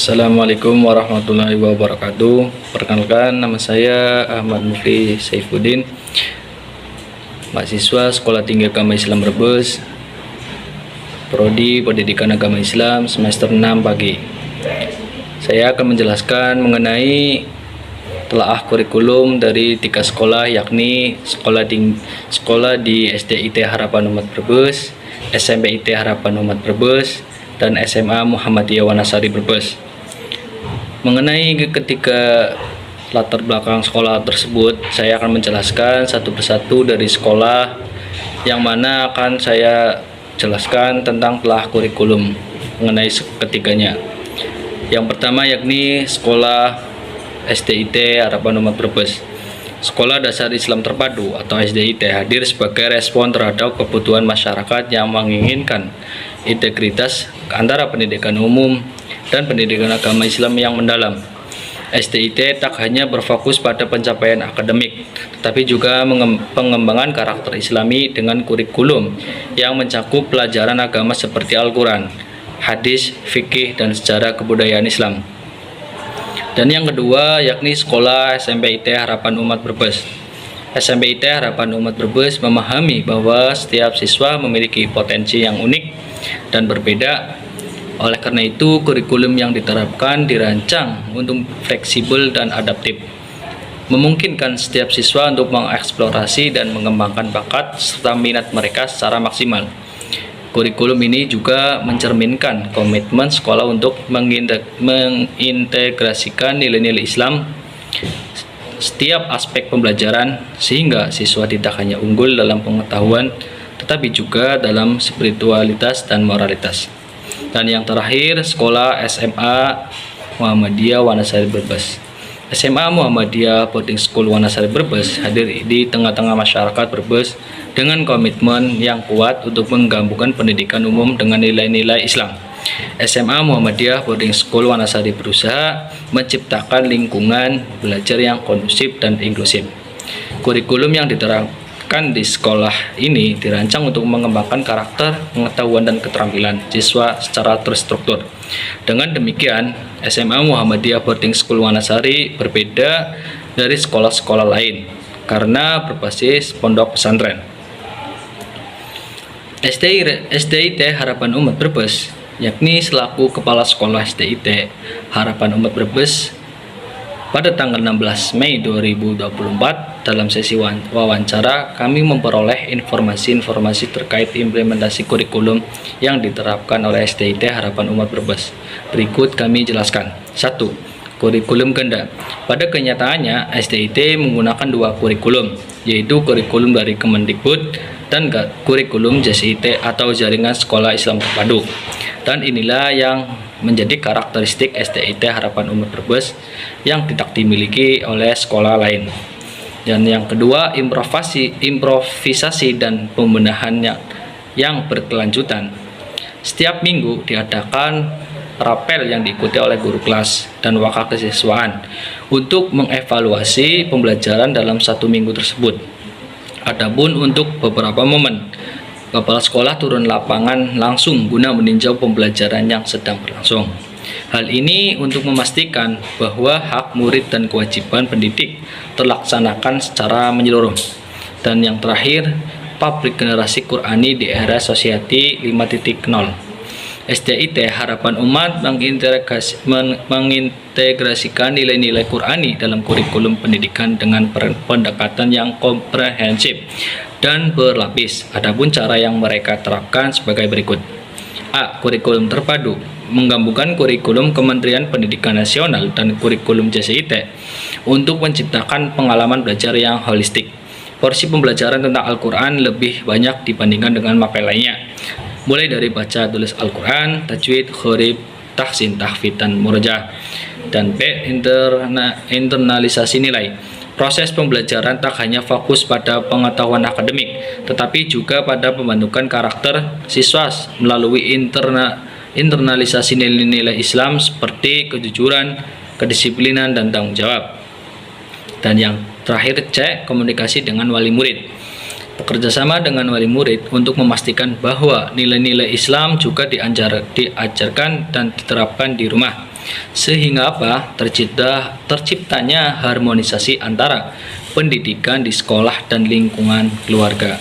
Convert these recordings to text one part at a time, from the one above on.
Assalamualaikum warahmatullahi wabarakatuh. Perkenalkan, nama saya Ahmad Mufli Saifuddin, mahasiswa Sekolah Tinggi Agama Islam Brebes, Prodi Pendidikan Agama Islam semester 6 pagi. Saya akan menjelaskan mengenai telaah kurikulum dari 3 sekolah, yakni sekolah di SDIT Harapan Umat Brebes, SMPIT Harapan Umat Brebes, dan SMA Muhammadiyah Wanasari Brebes. Mengenai ketiga latar belakang sekolah tersebut, saya akan menjelaskan satu persatu dari sekolah yang mana akan saya jelaskan tentang telah kurikulum mengenai ketiganya. Yang pertama yakni sekolah SDIT Harapan Umat Brebes. Sekolah Dasar Islam Terpadu atau SDIT hadir sebagai respon terhadap kebutuhan masyarakat yang menginginkan integritas antara pendidikan umum dan pendidikan agama Islam yang mendalam. SDIT tak hanya berfokus pada pencapaian akademik, tetapi juga pengembangan karakter Islami dengan kurikulum yang mencakup pelajaran agama seperti Al-Quran, hadis, fikih, dan sejarah kebudayaan Islam. Dan yang kedua yakni sekolah SMPIT Harapan Umat Brebes. SMPIT Harapan Umat Brebes memahami bahwa setiap siswa memiliki potensi yang unik dan berbeda. Oleh karena itu, kurikulum yang diterapkan dirancang untuk fleksibel dan adaptif, memungkinkan setiap siswa untuk mengeksplorasi dan mengembangkan bakat serta minat mereka secara maksimal. Kurikulum ini juga mencerminkan komitmen sekolah untuk mengintegrasikan nilai-nilai Islam setiap aspek pembelajaran, sehingga siswa tidak hanya unggul dalam pengetahuan tetapi juga dalam spiritualitas dan moralitas. Dan yang terakhir, sekolah SMA Muhammadiyah Wanasari Brebes. SMA Muhammadiyah Boarding School Wanasari Brebes hadir di tengah-tengah masyarakat Brebes dengan komitmen yang kuat untuk menggabungkan pendidikan umum dengan nilai-nilai Islam. SMA Muhammadiyah Boarding School Wanasari berusaha menciptakan lingkungan belajar yang kondusif dan inklusif. Kurikulum yang diterapkan di sekolah ini dirancang untuk mengembangkan karakter, pengetahuan, dan keterampilan siswa secara terstruktur. Dengan demikian, SMA Muhammadiyah Boarding School Wanasari berbeda dari sekolah-sekolah lain karena berbasis pondok pesantren. SDIT Harapan Umat Brebes, yakni selaku Kepala Sekolah SDIT Harapan Umat Brebes, pada tanggal 16 Mei 2024, dalam sesi wawancara, kami memperoleh informasi-informasi terkait implementasi kurikulum yang diterapkan oleh SDIT Harapan Umat Brebes. Berikut kami jelaskan. 1. Kurikulum ganda. Pada kenyataannya, SDIT menggunakan 2 kurikulum, yaitu kurikulum dari Kemendikbud dan kurikulum JSIT atau Jaringan Sekolah Islam Terpadu. Dan inilah yang menjadi karakteristik SDIT Harapan Umat Brebes yang tidak dimiliki oleh sekolah lain. Dan yang kedua, improvisasi dan pembenahannya yang berkelanjutan. Setiap minggu diadakan rapel yang diikuti oleh guru kelas dan wakil kesiswaan untuk mengevaluasi pembelajaran dalam 1 minggu tersebut. Adapun untuk beberapa momen, kepala sekolah turun lapangan langsung guna meninjau pembelajaran yang sedang berlangsung. Hal ini untuk memastikan bahwa hak murid dan kewajiban pendidik terlaksanakan secara menyeluruh. Dan yang terakhir, pabrik generasi Qurani di era Society 5.0. SDIT Harapan Umat mengintegrasikan nilai-nilai Qurani dalam kurikulum pendidikan dengan pendekatan yang komprehensif dan berlapis. Adapun cara yang mereka terapkan sebagai berikut. A. Kurikulum terpadu, menggabungkan kurikulum Kementerian Pendidikan Nasional dan kurikulum JSIT untuk menciptakan pengalaman belajar yang holistik. Porsi pembelajaran tentang Al-Quran lebih banyak dibandingkan dengan materi lainnya, mulai dari baca tulis Al-Quran, tajwid, khurif, tahsin, tahfidz, dan murajaah. Dan B. Internalisasi nilai. Proses pembelajaran tak hanya fokus pada pengetahuan akademik, tetapi juga pada pembentukan karakter siswa melalui internalisasi nilai-nilai Islam seperti kejujuran, kedisiplinan, dan tanggung jawab. Dan yang terakhir, C. Komunikasi dengan wali murid. Bekerjasama dengan wali murid untuk memastikan bahwa nilai-nilai Islam juga diajarkan dan diterapkan di rumah. Sehingga apa? Terciptanya harmonisasi antara pendidikan di sekolah dan lingkungan keluarga.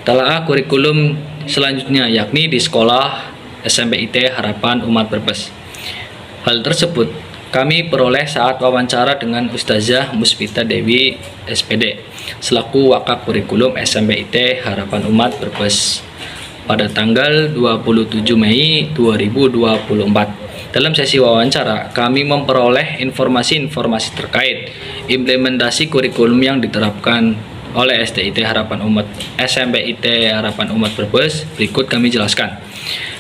Telah kurikulum selanjutnya, yakni di sekolah SMP IT Harapan Umat Brebes. Hal tersebut kami peroleh saat wawancara dengan Ustazah Musfita Dewi SPD selaku Wakaf Kurikulum SMP IT Harapan Umat Brebes pada tanggal 27 Mei 2024. Dalam sesi wawancara, kami memperoleh informasi-informasi terkait implementasi kurikulum yang diterapkan oleh SDIT Harapan Umat SMP IT Harapan Umat Brebes. Berikut kami jelaskan.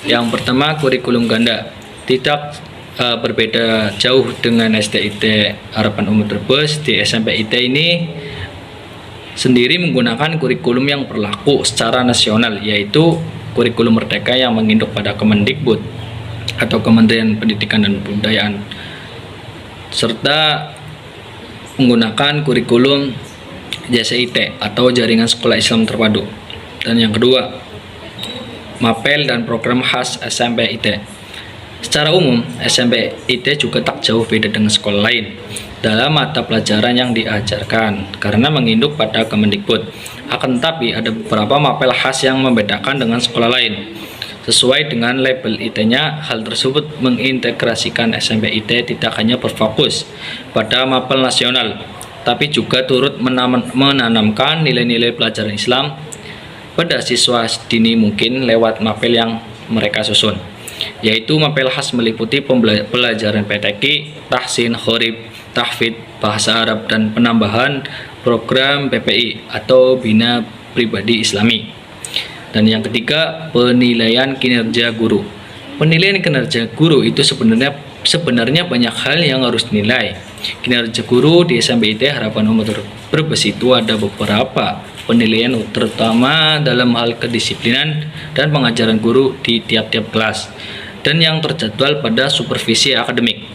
Yang pertama, kurikulum ganda tidak berbeda jauh dengan SDIT Harapan Umat Brebes. Di SMP IT ini sendiri menggunakan kurikulum yang berlaku secara nasional, yaitu kurikulum merdeka yang menginduk pada Kemendikbud atau Kementerian Pendidikan dan Kebudayaan, serta menggunakan kurikulum JSIT atau Jaringan Sekolah Islam Terpadu. Dan yang kedua, mapel dan program khas SMP IT. Secara umum, SMP IT juga tak jauh beda dengan sekolah lain dalam mata pelajaran yang diajarkan karena menginduk pada Kemendikbud. Akan tetapi ada beberapa mapel khas yang membedakan dengan sekolah lain. Sesuai dengan label IT-nya, hal tersebut mengintegrasikan SMP IT tidak hanya berfokus pada mapel nasional, tapi juga turut menanamkan nilai-nilai pelajaran Islam pada siswa sedini mungkin lewat mapel yang mereka susun, yaitu mapel khas meliputi pelajaran PTQ, tahsin, khorib, tahfidz, bahasa Arab, dan penambahan program PPI atau Bina Pribadi Islami. Dan yang ketiga, penilaian kinerja guru. Penilaian kinerja guru itu sebenarnya banyak hal yang harus dinilai. Kinerja guru di SMP IT Harapan Umat Brebes itu ada beberapa penilaian, terutama dalam hal kedisiplinan dan pengajaran guru di tiap-tiap kelas, dan yang terjadwal pada supervisi akademik.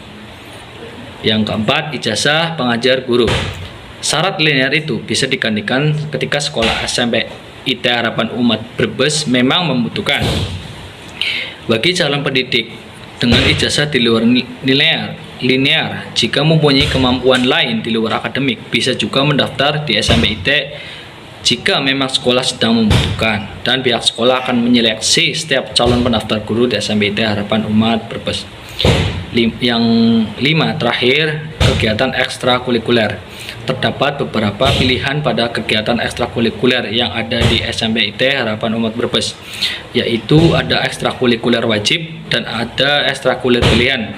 Yang keempat, ijazah pengajar guru. Syarat linear itu bisa digantikan ketika sekolah SMP IT Harapan Umat Brebes memang membutuhkan. Bagi calon pendidik dengan ijazah di luar linear, jika mempunyai kemampuan lain di luar akademik, bisa juga mendaftar di SMP IT jika memang sekolah sedang membutuhkan, dan pihak sekolah akan menyeleksi setiap calon pendaftar guru di SMP IT Harapan Umat Brebes. Yang lima, terakhir, kegiatan ekstrakurikuler. Terdapat beberapa pilihan pada kegiatan ekstrakurikuler yang ada di SMP IT Harapan Umat Brebes, yaitu ada ekstrakurikuler wajib dan ada ekstrakurikuler pilihan.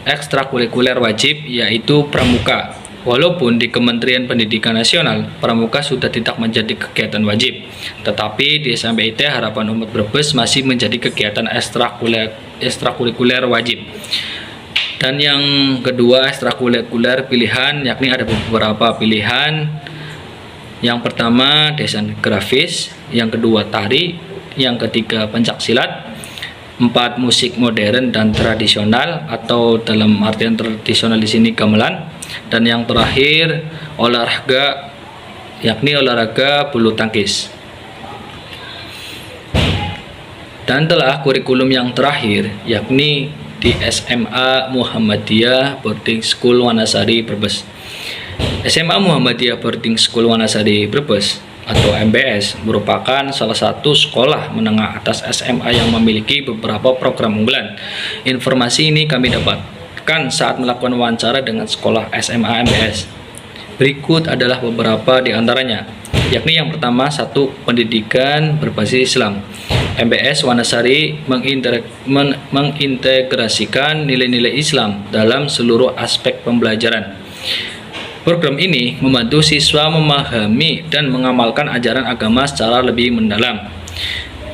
Ekstrakurikuler wajib yaitu pramuka. Walaupun di Kementerian Pendidikan Nasional, pramuka sudah tidak menjadi kegiatan wajib, tetapi di SMP IT Harapan Umat Brebes masih menjadi kegiatan ekstrakurikuler wajib. Dan yang kedua, ekstrakurikuler pilihan, yakni ada beberapa pilihan. Yang pertama, desain grafis, yang kedua tari, yang ketiga pencaksilat, empat musik modern dan tradisional atau dalam artian tradisional di sini gamelan, dan yang terakhir olahraga, yakni olahraga bulu tangkis. Dan telah kurikulum yang terakhir, yakni di SMA Muhammadiyah Boarding School Wanasari Brebes. SMA Muhammadiyah Boarding School Wanasari Brebes atau MBS merupakan salah satu sekolah menengah atas SMA yang memiliki beberapa program unggulan. Informasi ini kami dapatkan saat melakukan wawancara dengan sekolah SMA MBS. Berikut adalah beberapa di antaranya, yakni yang pertama, satu, pendidikan berbasis Islam. MBS Wanasari mengintegrasikan nilai-nilai Islam dalam seluruh aspek pembelajaran. Program ini membantu siswa memahami dan mengamalkan ajaran agama secara lebih mendalam.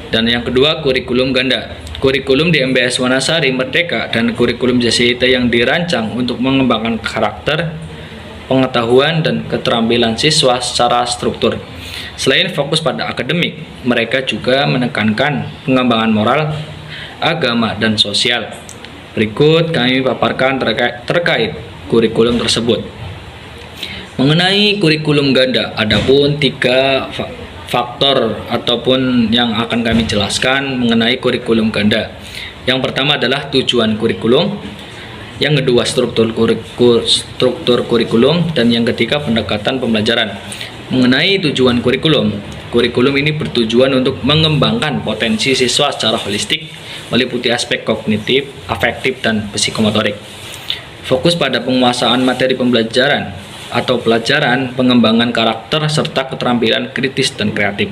Dan yang kedua, kurikulum ganda. Kurikulum di MBS Wanasari Merdeka dan kurikulum JSIT yang dirancang untuk mengembangkan karakter, pengetahuan, dan keterampilan siswa secara struktur. Selain fokus pada akademik, mereka juga menekankan pengembangan moral, agama, dan sosial. Berikut kami paparkan terkait kurikulum tersebut. Mengenai kurikulum ganda, adapun 3 faktor ataupun yang akan kami jelaskan mengenai kurikulum ganda. Yang pertama adalah tujuan kurikulum, yang kedua struktur kurikulum, dan yang ketiga pendekatan pembelajaran. Mengenai tujuan kurikulum, kurikulum ini bertujuan untuk mengembangkan potensi siswa secara holistik, meliputi aspek kognitif, afektif, dan psikomotorik. Fokus pada penguasaan materi pembelajaran atau pelajaran, pengembangan karakter, serta keterampilan kritis dan kreatif.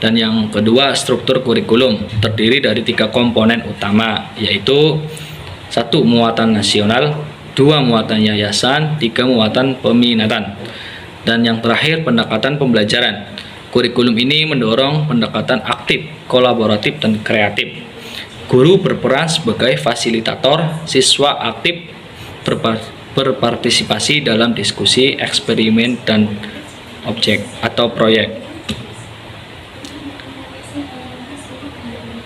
Dan yang kedua, struktur kurikulum terdiri dari 3 komponen utama, yaitu 1. Muatan nasional, 2. Muatan yayasan, 3. Muatan peminatan. Dan yang terakhir, pendekatan pembelajaran. Kurikulum ini mendorong pendekatan aktif, kolaboratif, dan kreatif. Guru berperan sebagai fasilitator, siswa aktif berpartisipasi dalam diskusi, eksperimen, dan objek atau proyek.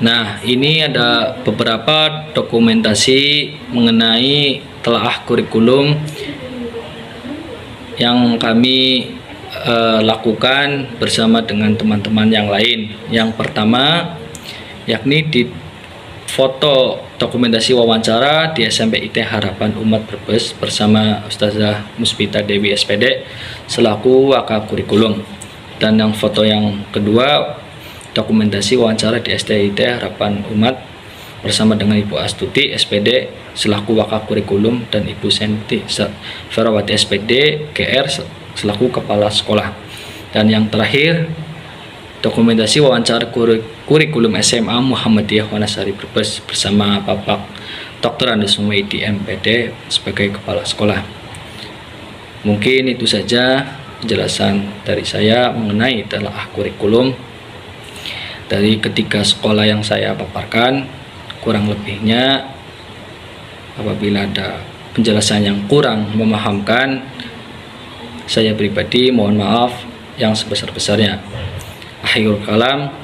Nah, ini ada beberapa dokumentasi mengenai telaah kurikulum yang kami lakukan bersama dengan teman-teman yang lain. Yang pertama, yakni di foto dokumentasi wawancara di SMP IT Harapan Umat Brebes bersama Ustazah Musbita Dewi SPD selaku Waka Kurikulum. Dan yang foto yang kedua, dokumentasi wawancara di SD IT Harapan Umat bersama dengan Ibu Astuti SPD selaku Waka Kurikulum dan Ibu Senti Ferawati SPD GR selaku Kepala Sekolah. Dan yang terakhir, dokumentasi wawancara kurikulum SMA Muhammadiyah Wanasari Brebes bersama Bapak Dr. Andes Sumaidi MPD sebagai Kepala Sekolah. Mungkin itu saja penjelasan dari saya mengenai telaah kurikulum dari ketiga sekolah yang saya paparkan. Kurang lebihnya, apabila ada penjelasan yang kurang memahamkan, saya pribadi mohon maaf yang sebesar-besarnya. Akhirul kalam,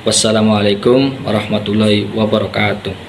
wassalamualaikum warahmatullahi wabarakatuh.